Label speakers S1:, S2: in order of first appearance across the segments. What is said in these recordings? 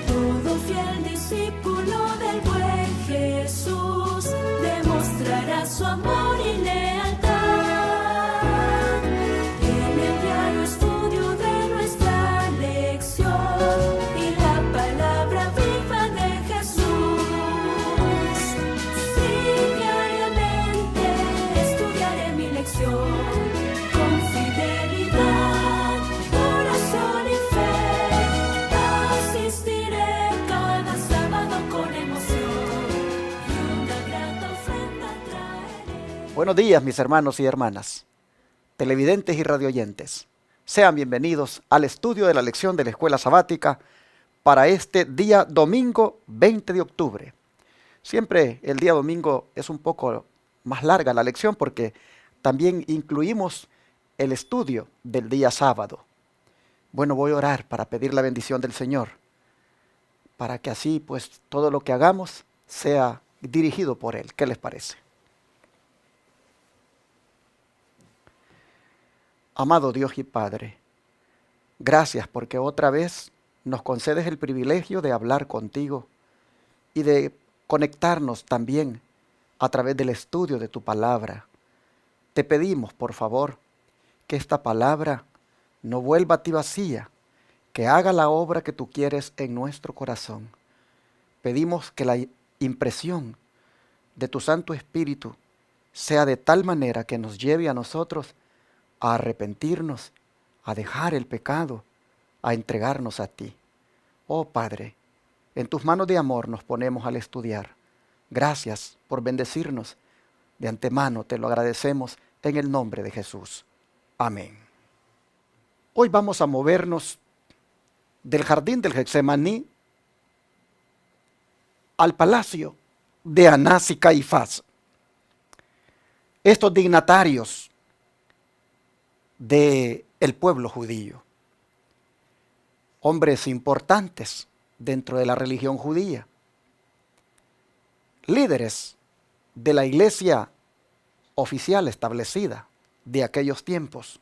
S1: Todo fiel discípulo del buen Jesús demostrará su amor y lealtad. En el diario estudio de nuestra lección y la palabra viva de Jesús. Sí, diariamente estudiaré mi lección con fidelidad, corazón y fe. Asistiré cada sábado con emoción y una grata ofrenda traeré.
S2: Buenos días, mis hermanos y hermanas, televidentes y radioyentes. Sean bienvenidos al estudio de la lección de la Escuela Sabática para este día domingo 20 de octubre. Siempre el día domingo es un poco más larga la lección porque también incluimos el estudio del día sábado. Bueno, voy a orar para pedir la bendición del Señor, para que así pues todo lo que hagamos sea dirigido por Él. ¿Qué les parece? Amado Dios y Padre, gracias porque otra vez nos concedes el privilegio de hablar contigo y de conectarnos también a través del estudio de tu palabra. Te pedimos, por favor, que esta palabra no vuelva a ti vacía, que haga la obra que tú quieres en nuestro corazón. Pedimos que la impresión de tu Santo Espíritu sea de tal manera que nos lleve a nosotros a arrepentirnos, a dejar el pecado, a entregarnos a ti. Oh Padre, en tus manos de amor nos ponemos al estudiar. Gracias por bendecirnos. De antemano te lo agradecemos en el nombre de Jesús. Amén. Hoy vamos a movernos del jardín del Getsemaní al palacio de Anás y Caifás. Estos dignatarios del pueblo judío, hombres importantes dentro de la religión judía, líderes de la iglesia oficial establecida de aquellos tiempos.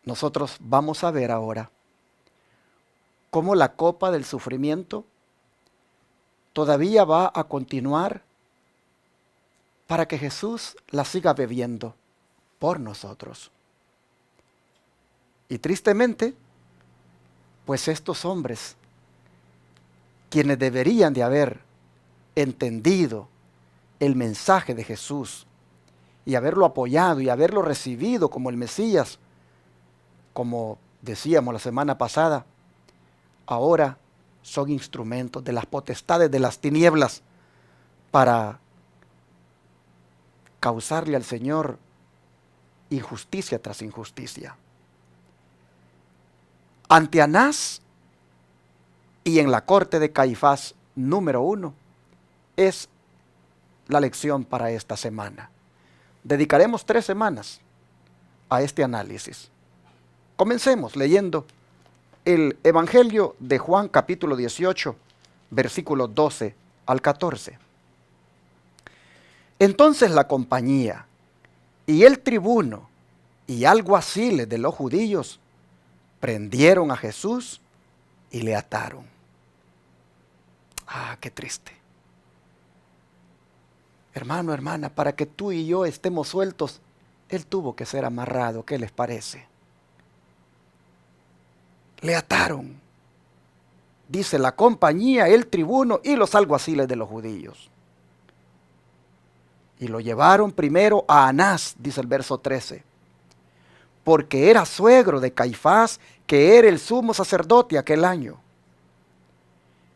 S2: Nosotros vamos a ver ahora cómo la copa del sufrimiento todavía va a continuar para que Jesús la siga bebiendo por nosotros. Y tristemente, pues estos hombres, quienes deberían de haber entendido el mensaje de Jesús y haberlo apoyado y haberlo recibido como el Mesías, como decíamos la semana pasada, ahora son instrumentos de las potestades de las tinieblas para causarle al Señor injusticia tras injusticia. Ante Anás y en la corte de Caifás número 1 es la lección para esta semana. Dedicaremos 3 semanas a este análisis. Comencemos leyendo el Evangelio de Juan capítulo 18, versículos 12 al 14. Entonces la compañía y el tribuno y alguaciles de los judíos prendieron a Jesús y le ataron. Ah, qué triste. Hermano, hermana, para que tú y yo estemos sueltos, Él tuvo que ser amarrado. ¿Qué les parece? Le ataron. Dice la compañía, el tribuno y los alguaciles de los judíos. Y lo llevaron primero a Anás, dice el verso 13, porque era suegro de Caifás, que era el sumo sacerdote aquel año.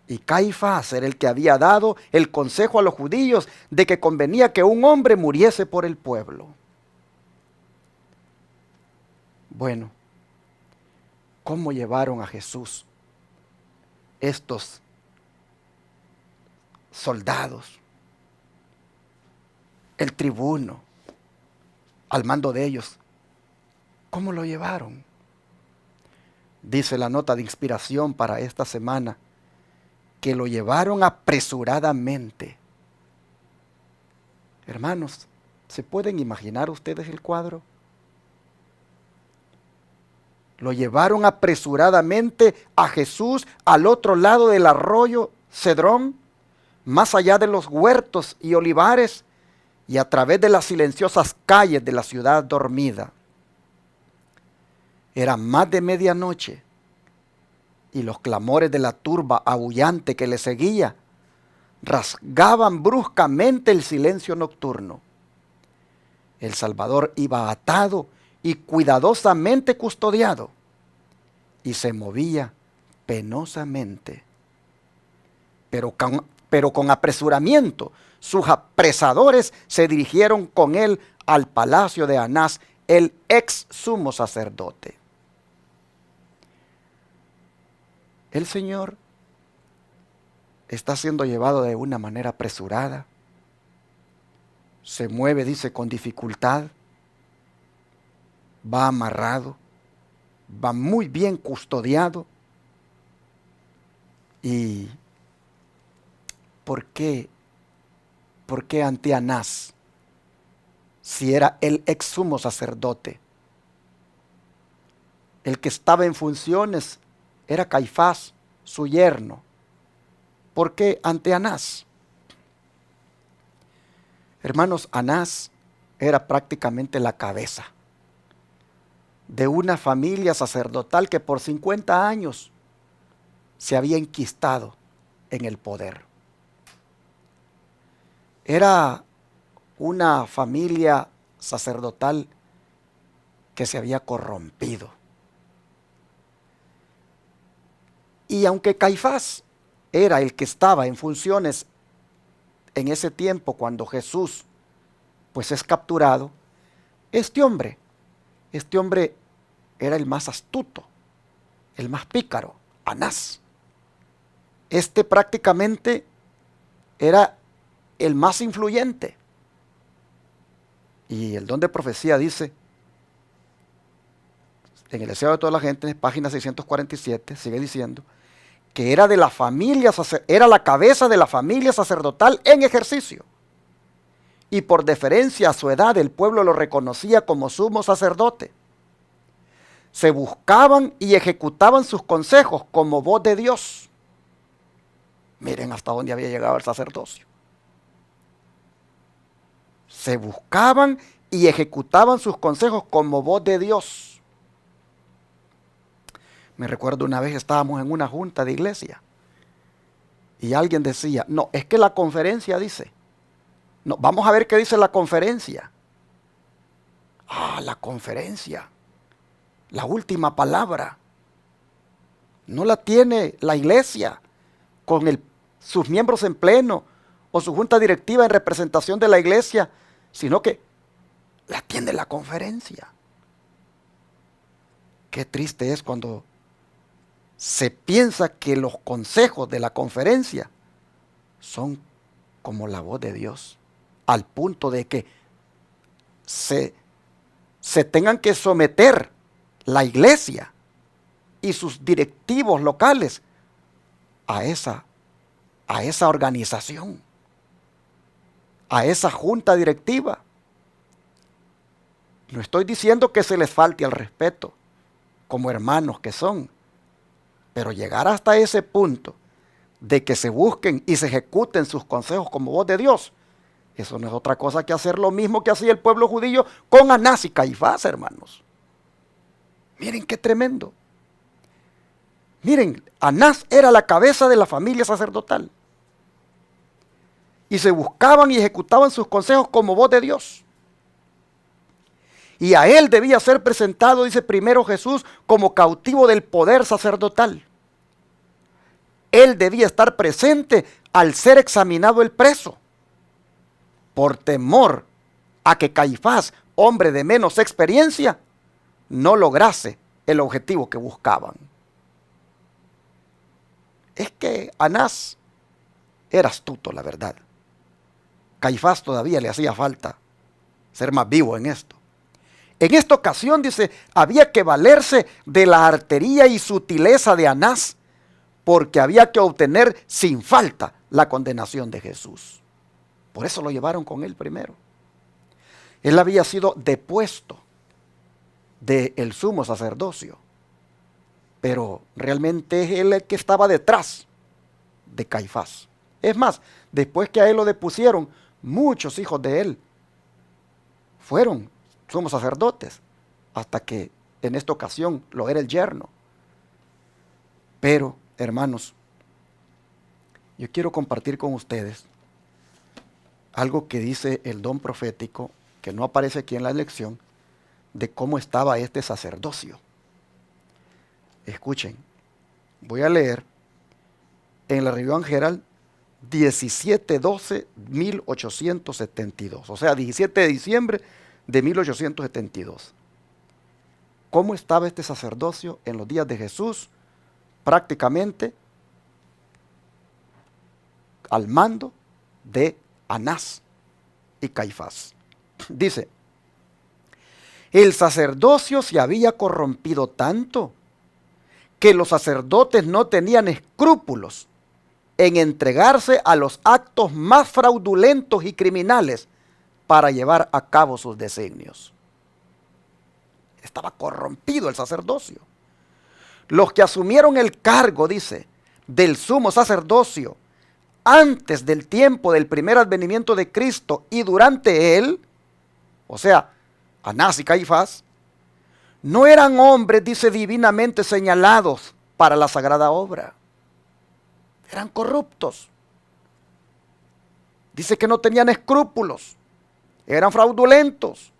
S2: Y Caifás era el que había dado el consejo a los judíos de que convenía que un hombre muriese por el pueblo. Bueno, ¿cómo llevaron a Jesús estos soldados? El tribuno, al mando de ellos, ¿cómo lo llevaron? Dice la nota de inspiración para esta semana, que lo llevaron apresuradamente. Hermanos, ¿Se pueden imaginar ustedes el cuadro? Lo llevaron apresuradamente a Jesús al otro lado del arroyo Cedrón, más allá de los huertos y olivares, y a través de las silenciosas calles de la ciudad dormida. Era más de medianoche, y los clamores de la turba aullante que le seguía rasgaban bruscamente el silencio nocturno. El Salvador iba atado y cuidadosamente custodiado, y se movía penosamente. Pero con apresuramiento, sus apresadores se dirigieron con él al palacio de Anás, el ex sumo sacerdote. El Señor está siendo llevado de una manera apresurada. Se mueve, dice, con dificultad. Va amarrado. Va muy bien custodiado. ¿Y por qué? ¿Por qué ante Anás? Si era el ex sumo sacerdote. El que estaba en funciones era Caifás, su yerno. ¿Por qué ante Anás? Hermanos, Anás era prácticamente la cabeza de una familia sacerdotal que por 50 años se había enquistado en el poder. Era una familia sacerdotal que se había corrompido. Y aunque Caifás era el que estaba en funciones en ese tiempo cuando Jesús pues es capturado, este hombre era el más astuto, el más pícaro, Anás. Este prácticamente era el más influyente. Y el don de profecía dice, en el deseo de toda la gente, página 647, sigue diciendo, que era de la familia, era la cabeza de la familia sacerdotal en ejercicio. Y por deferencia a su edad, el pueblo lo reconocía como sumo sacerdote. Se buscaban y ejecutaban sus consejos como voz de Dios. Miren hasta dónde había llegado el sacerdocio. Se buscaban y ejecutaban sus consejos como voz de Dios. Me recuerdo una vez estábamos en una junta de iglesia y alguien decía, no, es que la conferencia dice, no, vamos a ver qué dice la conferencia. La conferencia, la última palabra, no la tiene la iglesia con sus miembros en pleno o su junta directiva en representación de la iglesia, sino que la tiene la conferencia. Qué triste es cuando se piensa que los consejos de la conferencia son como la voz de Dios, al punto de que se tengan que someter la iglesia y sus directivos locales a esa organización, a esa junta directiva. No estoy diciendo que se les falte el respeto como hermanos que son, pero llegar hasta ese punto de que se busquen y se ejecuten sus consejos como voz de Dios, eso no es otra cosa que hacer lo mismo que hacía el pueblo judío con Anás y Caifás, hermanos. Miren qué tremendo. Miren, Anás era la cabeza de la familia sacerdotal. Y se buscaban y ejecutaban sus consejos como voz de Dios. Y a él debía ser presentado, dice primero Jesús, como cautivo del poder sacerdotal. Él debía estar presente al ser examinado el preso, por temor a que Caifás, hombre de menos experiencia, no lograse el objetivo que buscaban. Es que Anás era astuto, la verdad. Caifás todavía le hacía falta ser más vivo en esto. En esta ocasión, dice, había que valerse de la artería y sutileza de Anás, porque había que obtener sin falta la condenación de Jesús. Por eso lo llevaron con él primero. Él había sido depuesto del sumo sacerdocio, pero realmente es él el que estaba detrás de Caifás. Es más, después que a él lo depusieron, muchos hijos de él fueron sumos sacerdotes, hasta que en esta ocasión lo era el yerno. Pero, hermanos, yo quiero compartir con ustedes algo que dice el don profético, que no aparece aquí en la lección, de cómo estaba este sacerdocio. Escuchen, voy a leer en la Review and Herald 17-12-1872, o sea, 17 de diciembre de 1872. ¿Cómo estaba este sacerdocio en los días de Jesús? Prácticamente al mando de Anás y Caifás. Dice, el sacerdocio se había corrompido tanto que los sacerdotes no tenían escrúpulos en entregarse a los actos más fraudulentos y criminales para llevar a cabo sus designios. Estaba corrompido el sacerdocio. Los que asumieron el cargo, dice, del sumo sacerdocio antes del tiempo del primer advenimiento de Cristo y durante él, o sea, Anás y Caifás, no eran hombres, dice, divinamente señalados para la sagrada obra. Eran corruptos. Dice que no tenían escrúpulos. Eran fraudulentos.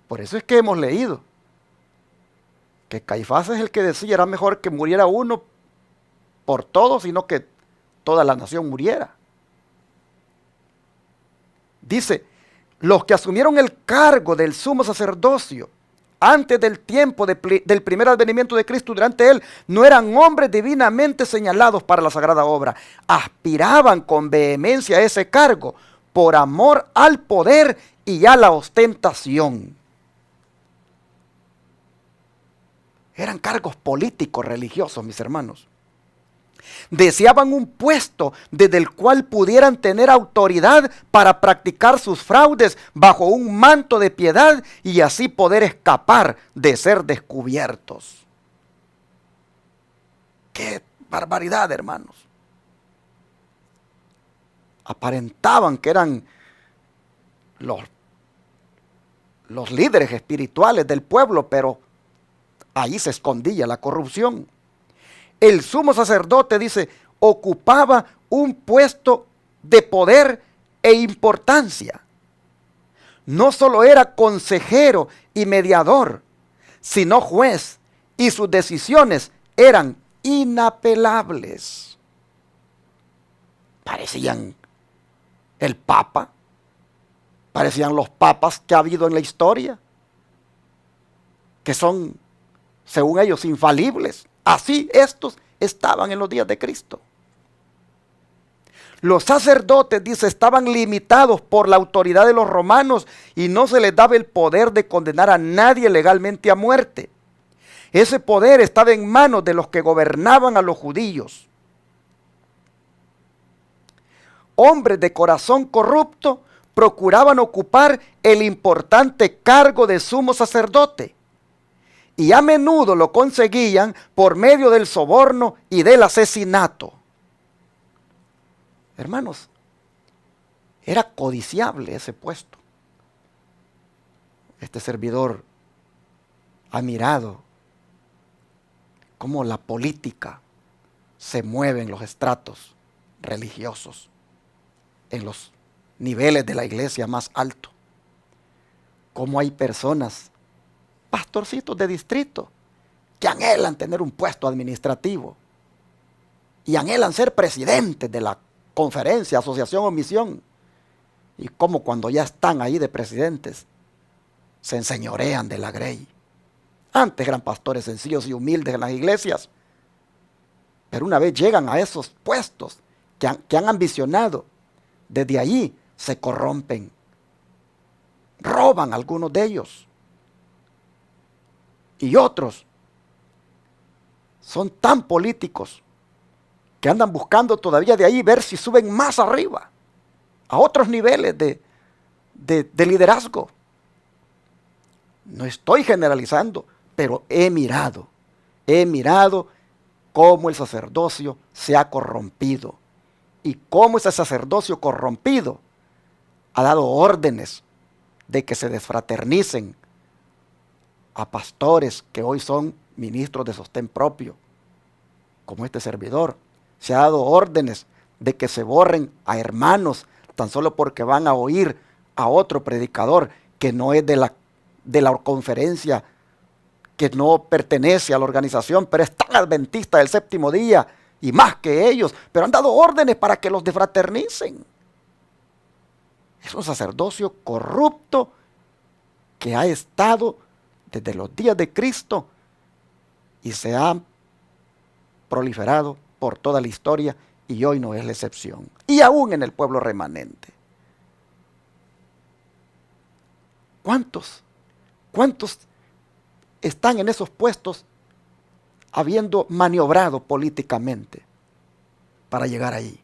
S2: Por eso es que hemos leído que Caifás es el que decía era mejor que muriera uno por todos, sino que toda la nación muriera. Dice, los que asumieron el cargo del sumo sacerdocio antes del tiempo del primer advenimiento de Cristo durante él, no eran hombres divinamente señalados para la sagrada obra. Aspiraban con vehemencia a ese cargo por amor al poder y a la ostentación. Eran cargos políticos religiosos, mis hermanos. Deseaban un puesto desde el cual pudieran tener autoridad para practicar sus fraudes bajo un manto de piedad y así poder escapar de ser descubiertos. ¡Qué barbaridad, hermanos! Aparentaban que eran los líderes espirituales del pueblo, pero ahí se escondía la corrupción. El sumo sacerdote, dice, ocupaba un puesto de poder e importancia. No solo era consejero y mediador, sino juez, y sus decisiones eran inapelables. Parecían el Papa, parecían los papas que ha habido en la historia, que son, según ellos, infalibles. Así estos estaban en los días de Cristo. Los sacerdotes, dice, estaban limitados por la autoridad de los romanos y no se les daba el poder de condenar a nadie legalmente a muerte. Ese poder estaba en manos de los que gobernaban a los judíos. Hombres de corazón corrupto procuraban ocupar el importante cargo de sumo sacerdote. Y a menudo lo conseguían por medio del soborno y del asesinato. Hermanos, era codiciable ese puesto. Este servidor ha mirado cómo la política se mueve en los estratos religiosos, en los niveles de la iglesia más alto. Cómo hay personas, pastorcitos de distrito, que anhelan tener un puesto administrativo y anhelan ser presidentes de la conferencia, asociación o misión. Y como cuando ya están ahí de presidentes, se enseñorean de la grey. Antes eran pastores sencillos y humildes en las iglesias, pero una vez llegan a esos puestos que han ambicionado, desde allí se corrompen, roban algunos de ellos. Y otros son tan políticos que andan buscando todavía de ahí ver si suben más arriba. a otros niveles de liderazgo. No estoy generalizando, pero he mirado cómo el sacerdocio se ha corrompido y cómo ese sacerdocio corrompido ha dado órdenes de que se desfraternicen a pastores que hoy son ministros de sostén propio, como este servidor. Se ha dado órdenes de que se borren a hermanos tan solo porque van a oír a otro predicador que no es de la conferencia, que no pertenece a la organización, pero es tan adventista del séptimo día y más que ellos, pero han dado órdenes para que los desfraternicen. Es un sacerdocio corrupto que ha estado desde los días de Cristo y se ha proliferado por toda la historia y hoy no es la excepción. Y aún en el pueblo remanente. ¿Cuántos están en esos puestos habiendo maniobrado políticamente para llegar ahí?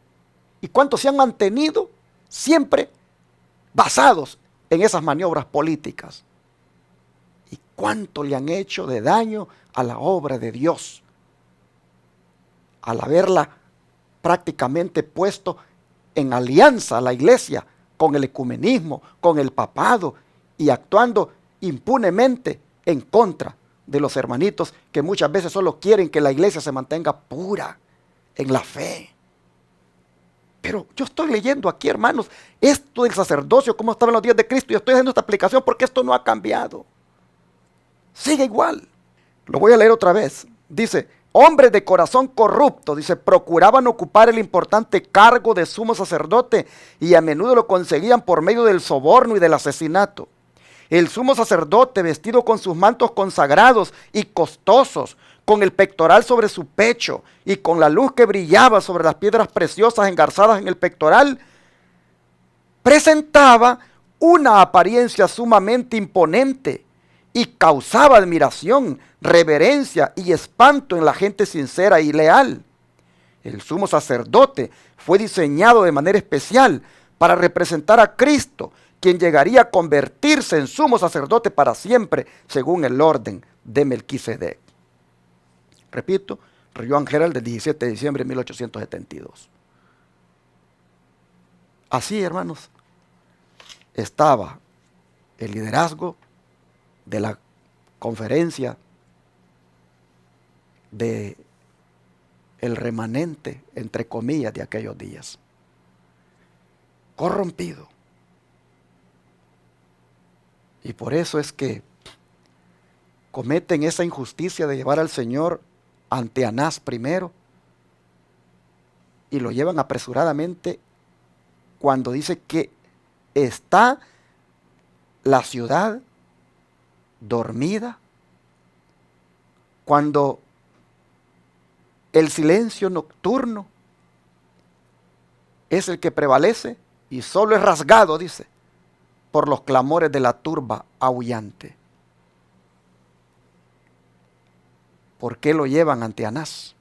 S2: ¿Y cuántos se han mantenido siempre basados en esas maniobras políticas? ¿Y cuánto le han hecho de daño a la obra de Dios al haberla prácticamente puesto en alianza a la iglesia con el ecumenismo, con el papado y actuando impunemente en contra de los hermanitos que muchas veces solo quieren que la iglesia se mantenga pura en la fe? Pero yo estoy leyendo aquí, hermanos, esto del sacerdocio, cómo estaba en los días de Cristo, y estoy haciendo esta aplicación porque esto no ha cambiado. Sigue igual. Lo voy a leer otra vez. Dice, hombres de corazón corrupto, dice, procuraban ocupar el importante cargo de sumo sacerdote y a menudo lo conseguían por medio del soborno y del asesinato. El sumo sacerdote, vestido con sus mantos consagrados y costosos, con el pectoral sobre su pecho y con la luz que brillaba sobre las piedras preciosas engarzadas en el pectoral, presentaba una apariencia sumamente imponente y causaba admiración, reverencia y espanto en la gente sincera y leal. El sumo sacerdote fue diseñado de manera especial para representar a Cristo, quien llegaría a convertirse en sumo sacerdote para siempre, según el orden de Melquisedec. Repito, Joan Herald, del 17 de diciembre de 1872. Así, hermanos, estaba el liderazgo de la conferencia de el remanente, entre comillas, de aquellos días. Corrompido. Y por eso es que cometen esa injusticia de llevar al Señor ante Anás primero y lo llevan apresuradamente cuando dice que está la ciudad dormida, cuando el silencio nocturno es el que prevalece y solo es rasgado, dice, por los clamores de la turba aullante. ¿Por qué lo llevan ante Anás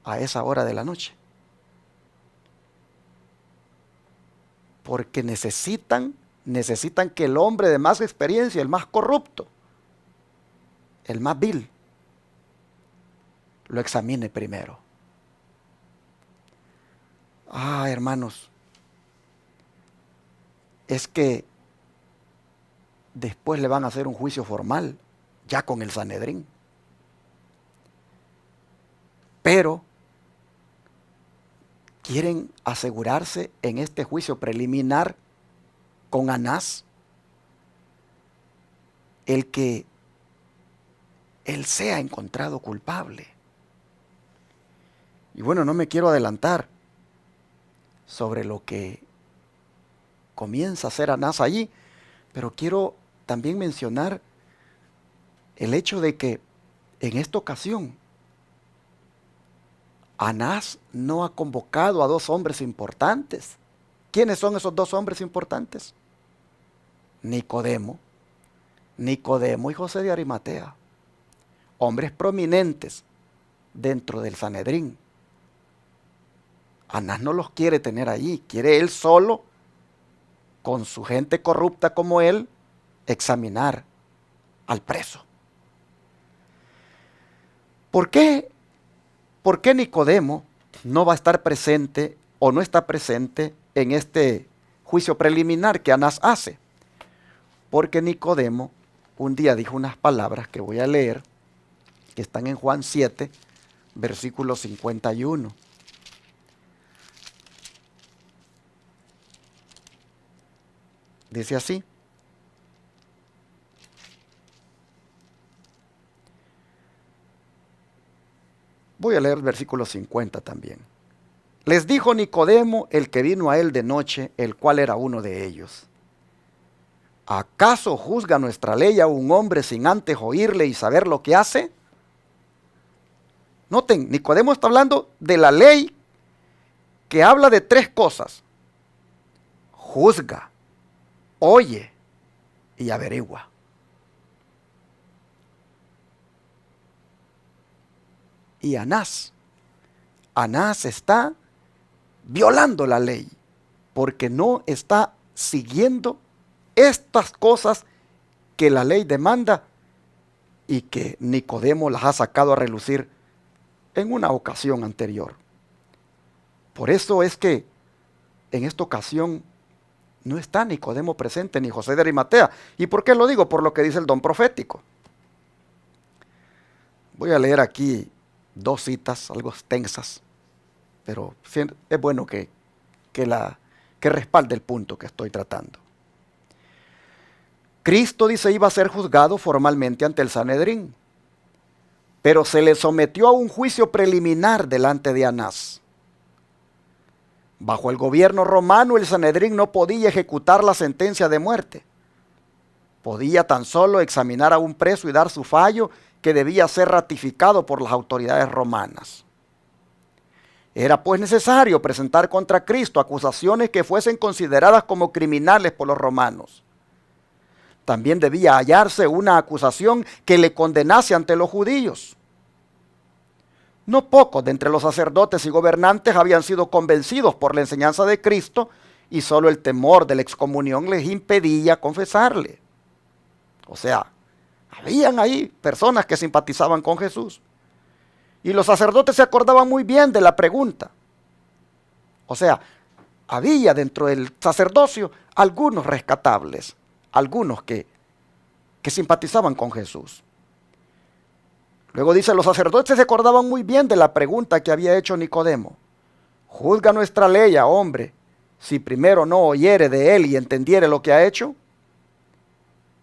S2: a esa hora de la noche? Porque necesitan que el hombre de más experiencia, el más corrupto, el más vil, lo examine primero. Hermanos, es que después le van a hacer un juicio formal, ya con el Sanedrín. Pero quieren asegurarse en este juicio preliminar con Anás el que él sea encontrado culpable. Y bueno, no me quiero adelantar sobre lo que comienza a hacer Anás allí, pero quiero también mencionar el hecho de que en esta ocasión Anás no ha convocado a dos hombres importantes. ¿Quiénes son esos dos hombres importantes? Nicodemo y José de Arimatea, hombres prominentes dentro del Sanedrín. Anás no los quiere tener allí, quiere él solo con su gente corrupta como él, examinar al preso. ¿Por qué Nicodemo no va a estar presente o no está presente en este juicio preliminar que Anás hace? Porque Nicodemo un día dijo unas palabras que voy a leer, que están en Juan 7, versículo 51. Dice así: voy a leer el versículo 50 también. Les dijo Nicodemo, el que vino a él de noche, el cual era uno de ellos: ¿acaso juzga nuestra ley a un hombre sin antes oírle y saber lo que hace? Noten, Nicodemo está hablando de la ley que habla de tres cosas: juzga, oye y averigua. Y Anás está violando la ley porque no está siguiendo estas cosas que la ley demanda y que Nicodemo las ha sacado a relucir en una ocasión anterior. Por eso es que en esta ocasión no está Nicodemo presente, ni José de Arimatea. ¿Y por qué lo digo? Por lo que dice el don profético. Voy a leer aquí dos citas, algo extensas, pero es bueno que respalde el punto que estoy tratando. Cristo, dice, iba a ser juzgado formalmente ante el Sanedrín, pero se le sometió a un juicio preliminar delante de Anás. Bajo el gobierno romano, el Sanedrín no podía ejecutar la sentencia de muerte. Podía tan solo examinar a un preso y dar su fallo, que debía ser ratificado por las autoridades romanas. Era pues necesario presentar contra Cristo acusaciones que fuesen consideradas como criminales por los romanos. También debía hallarse una acusación que le condenase ante los judíos. No pocos de entre los sacerdotes y gobernantes habían sido convencidos por la enseñanza de Cristo y solo el temor de la excomunión les impedía confesarle. O sea, habían ahí personas que simpatizaban con Jesús. Y los sacerdotes se acordaban muy bien de la pregunta. O sea, había dentro del sacerdocio algunos rescatables, algunos que simpatizaban con Jesús. Luego dice, los sacerdotes se acordaban muy bien de la pregunta que había hecho Nicodemo. ¿Juzga nuestra ley a hombre si primero no oyere de él y entendiere lo que ha hecho?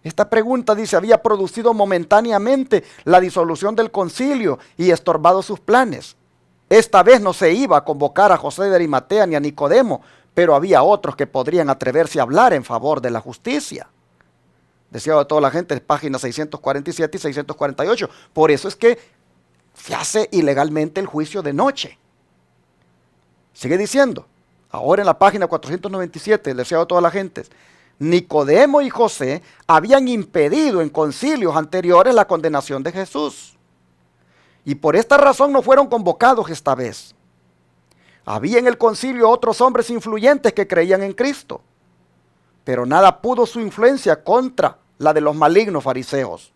S2: Esta pregunta, dice, había producido momentáneamente la disolución del concilio y estorbado sus planes. Esta vez no se iba a convocar a José de Arimatea ni a Nicodemo, pero había otros que podrían atreverse a hablar en favor de la justicia. Decía toda la gente, páginas 647 y 648. Por eso es que se hace ilegalmente el juicio de noche. Sigue diciendo, ahora en la página 497, decía toda la gente, Nicodemo y José habían impedido en concilios anteriores la condenación de Jesús. Y por esta razón no fueron convocados esta vez. Había en el concilio otros hombres influyentes que creían en Cristo, pero nada pudo su influencia contra la de los malignos fariseos.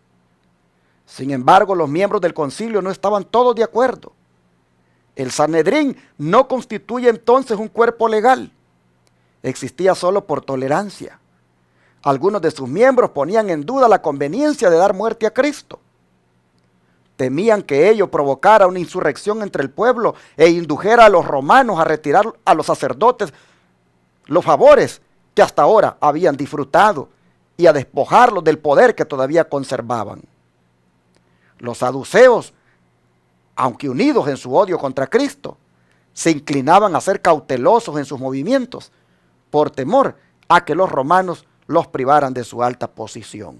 S2: Sin embargo, los miembros del concilio no estaban todos de acuerdo. El Sanedrín no constituye entonces un cuerpo legal. Existía solo por tolerancia. Algunos de sus miembros ponían en duda la conveniencia de dar muerte a Cristo. Temían que ello provocara una insurrección entre el pueblo e indujera a los romanos a retirar a los sacerdotes los favores que hasta ahora habían disfrutado y a despojarlos del poder que todavía conservaban. Los saduceos, aunque unidos en su odio contra Cristo, se inclinaban a ser cautelosos en sus movimientos por temor a que los romanos los privaran de su alta posición.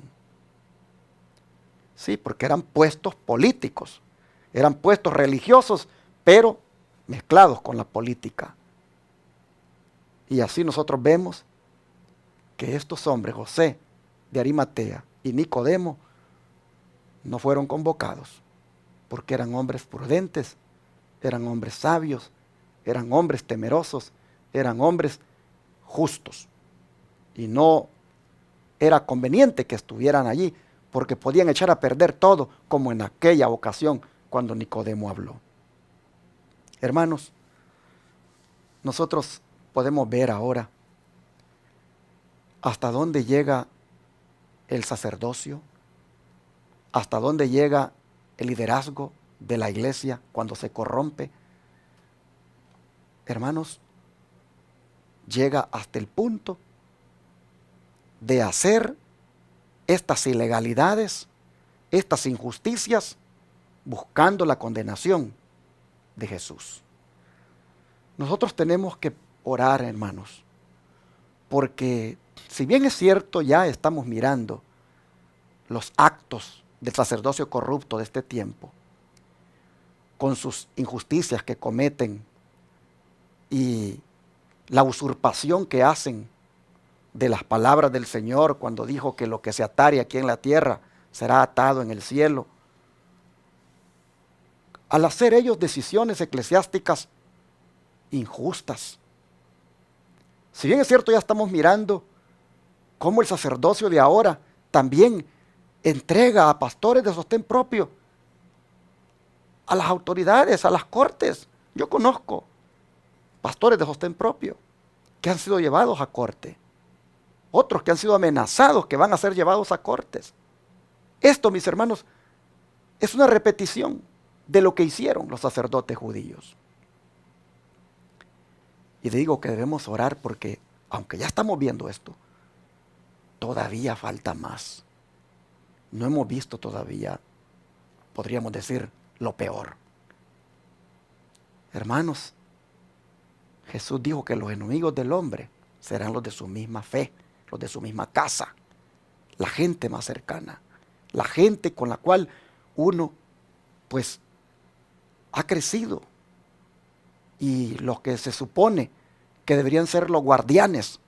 S2: Sí, porque eran puestos políticos, eran puestos religiosos, pero mezclados con la política. Y así nosotros vemos que estos hombres, José de Arimatea y Nicodemo, no fueron convocados, porque eran hombres prudentes, eran hombres sabios, eran hombres temerosos, eran hombres justos. y no era conveniente que estuvieran allí, porque podían echar a perder todo, como en aquella ocasión cuando Nicodemo habló. Hermanos, nosotros podemos ver ahora hasta dónde llega el sacerdocio, hasta dónde llega el liderazgo de la iglesia cuando se corrompe. Hermanos, llega hasta el punto de hacer estas ilegalidades, estas injusticias, buscando la condenación de Jesús. Nosotros tenemos que orar, hermanos, porque si bien es cierto, ya estamos mirando los actos del sacerdocio corrupto de este tiempo, con sus injusticias que cometen y la usurpación que hacen de las palabras del Señor cuando dijo que lo que se atare aquí en la tierra será atado en el cielo. Al hacer ellos decisiones eclesiásticas injustas. Si bien es cierto, ya estamos mirando cómo el sacerdocio de ahora también entrega a pastores de sostén propio a las autoridades, a las cortes. Yo conozco pastores de sostén propio que han sido llevados a corte. Otros que han sido amenazados que van a ser llevados a cortes. Esto, mis hermanos, es una repetición de lo que hicieron los sacerdotes judíos. Y digo que debemos orar porque, aunque ya estamos viendo esto, todavía falta más. No hemos visto todavía, podríamos decir, lo peor. Hermanos, Jesús dijo que los enemigos del hombre serán los de su misma fe, los de su misma casa, la gente más cercana, la gente con la cual uno, pues, ha crecido. Y los que se supone que deberían ser los guardianes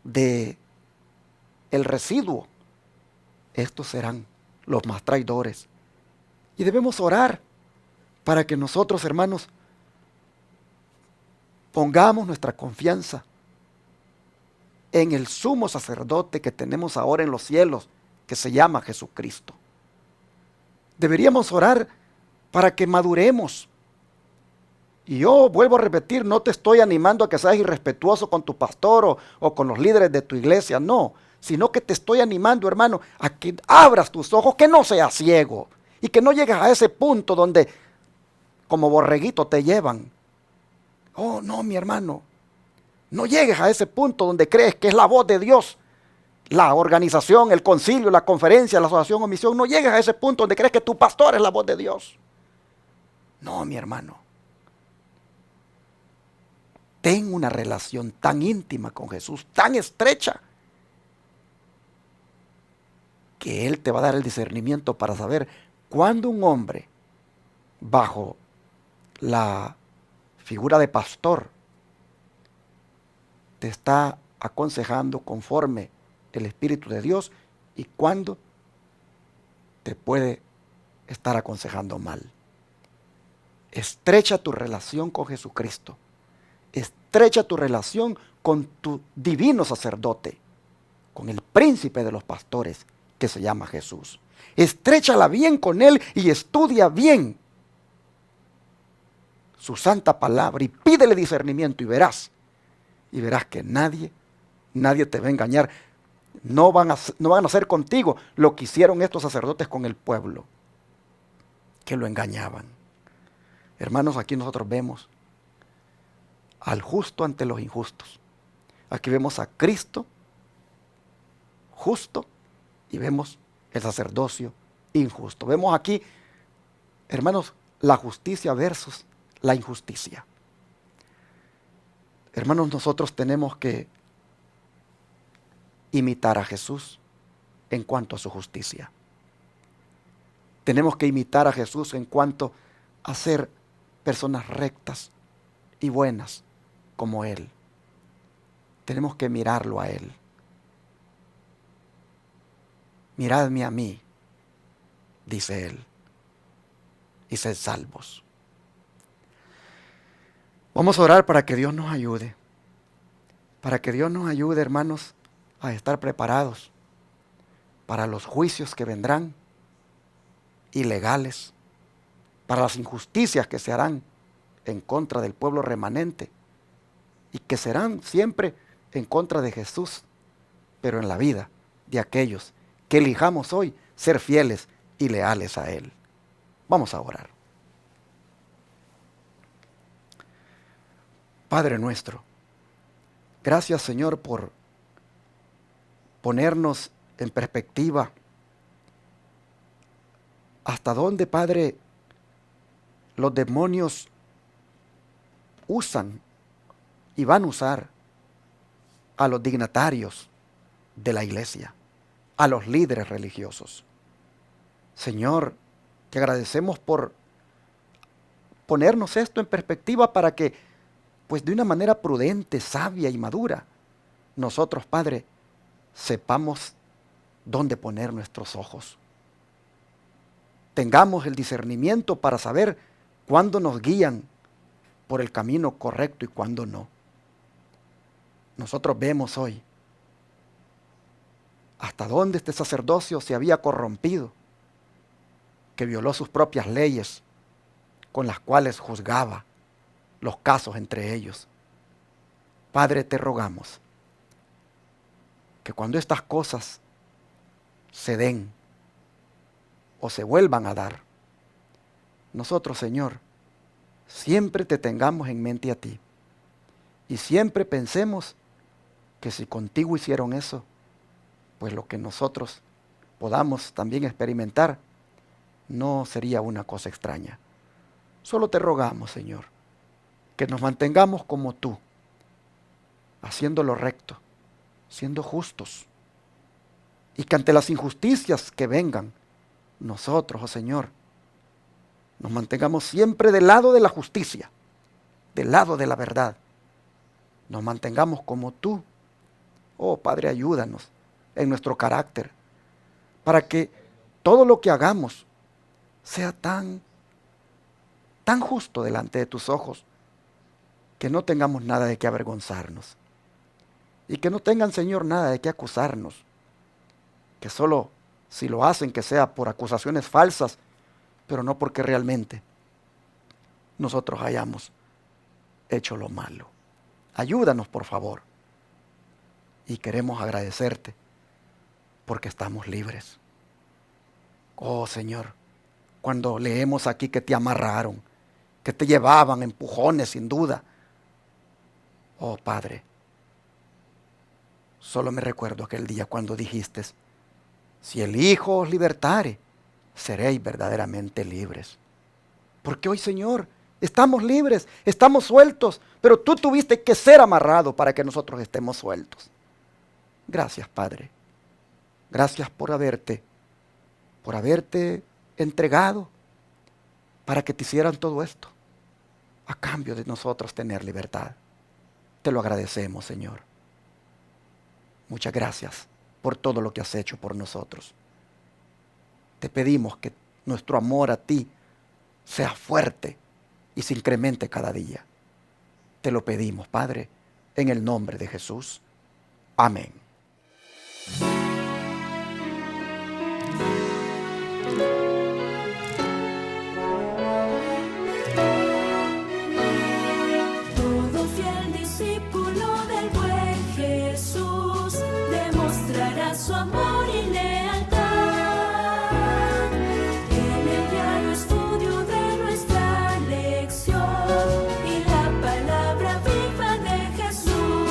S2: de el residuo, estos serán los más traidores. Y debemos orar para que nosotros, hermanos, pongamos nuestra confianza en el sumo sacerdote que tenemos ahora en los cielos, que se llama Jesucristo. Deberíamos orar para que maduremos. Y yo vuelvo a repetir, no te estoy animando a que seas irrespetuoso con tu pastor o con los líderes de tu iglesia, no, sino que te estoy animando, hermano, a que abras tus ojos, que no seas ciego y que no llegues a ese punto donde como borreguito te llevan. Oh, no, mi hermano, no llegues a ese punto donde crees que es la voz de Dios, la organización, el concilio, la conferencia, la asociación o misión. No llegues a ese punto donde crees que tu pastor es la voz de Dios. No, mi hermano. Ten una relación tan íntima con Jesús, tan estrecha, que Él te va a dar el discernimiento para saber cuándo un hombre, bajo la figura de pastor, te está aconsejando conforme el Espíritu de Dios y cuándo te puede estar aconsejando mal. Estrecha tu relación con Jesucristo. Estrecha tu relación con tu divino sacerdote, con el príncipe de los pastores que se llama Jesús. Estréchala bien con Él y estudia bien su santa palabra y pídele discernimiento y verás que nadie te va a engañar. No van a hacer contigo lo que hicieron estos sacerdotes con el pueblo, que lo engañaban. Hermanos, aquí nosotros vemos al justo ante los injustos. Aquí vemos a Cristo justo y vemos el sacerdocio injusto. Vemos aquí, hermanos, la justicia versus la injusticia. Hermanos, nosotros tenemos que imitar a Jesús en cuanto a su justicia. Tenemos que imitar a Jesús en cuanto a ser personas rectas y buenas como Él. Tenemos que mirarlo a Él. Miradme a mí, dice Él, y sed salvos. Vamos a orar para que Dios nos ayude, para que Dios nos ayude, hermanos, a estar preparados para los juicios que vendrán, ilegales, para las injusticias que se harán en contra del pueblo remanente y que serán siempre en contra de Jesús, pero en la vida de aquellos que elijamos hoy ser fieles y leales a Él. Vamos a orar. Padre nuestro, gracias, Señor, por ponernos en perspectiva hasta dónde, Padre, los demonios usan y van a usar a los dignatarios de la iglesia, a los líderes religiosos. Señor, te agradecemos por ponernos esto en perspectiva para que, pues de una manera prudente, sabia y madura, nosotros, Padre, sepamos dónde poner nuestros ojos. Tengamos el discernimiento para saber cuándo nos guían por el camino correcto y cuándo no. Nosotros vemos hoy hasta dónde este sacerdocio se había corrompido, que violó sus propias leyes con las cuales juzgaba los casos entre ellos. Padre, te rogamos que cuando estas cosas se den o se vuelvan a dar, nosotros, Señor, siempre te tengamos en mente a ti y siempre pensemos que si contigo hicieron eso, pues lo que nosotros podamos también experimentar no sería una cosa extraña. Solo te rogamos, Señor, que nos mantengamos como tú, haciendo lo recto, siendo justos, y que ante las injusticias que vengan, nosotros, oh Señor, nos mantengamos siempre del lado de la justicia, del lado de la verdad. Nos mantengamos como tú. Oh Padre, ayúdanos en nuestro carácter, para que todo lo que hagamos sea tan justo delante de tus ojos, que no tengamos nada de qué avergonzarnos. Y que no tengan, Señor, nada de qué acusarnos. Que solo si lo hacen, que sea por acusaciones falsas, pero no porque realmente nosotros hayamos hecho lo malo. Ayúdanos, por favor. Y queremos agradecerte porque estamos libres. Oh, Señor, cuando leemos aquí que te amarraron, que te llevaban empujones sin duda. Oh, Padre, solo me recuerdo aquel día cuando dijiste: si el Hijo os libertare, seréis verdaderamente libres. Porque hoy, Señor, estamos libres, estamos sueltos, pero tú tuviste que ser amarrado para que nosotros estemos sueltos. Gracias, Padre. Gracias por haberte entregado para que te hicieran todo esto, a cambio de nosotros tener libertad. Te lo agradecemos, Señor. Muchas gracias por todo lo que has hecho por nosotros. Te pedimos que nuestro amor a ti sea fuerte y se incremente cada día. Te lo pedimos, Padre, en el nombre de Jesús. Amén.
S1: Todo fiel discípulo del buen Jesús demostrará su amor y lealtad. En el diario estudio de nuestra lección y la palabra viva de Jesús.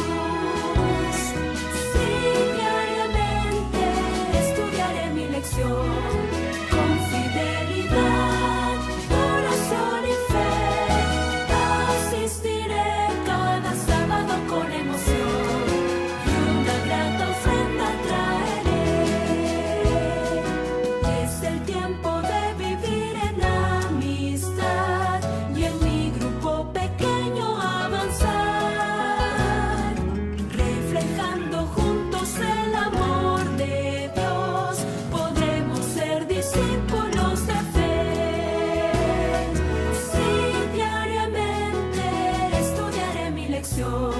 S1: Sí, diariamente estudiaré mi lección con fidelidad, oración y fe. Asistiré cada sábado con emoción y una grata ofrenda traeré. Es el tiempo de vivir en amistad y en mi grupo pequeño avanzar, reflejando juntos el amor de Dios. Podremos ser discípulos de fe. Sí, diariamente estudiaré mi lección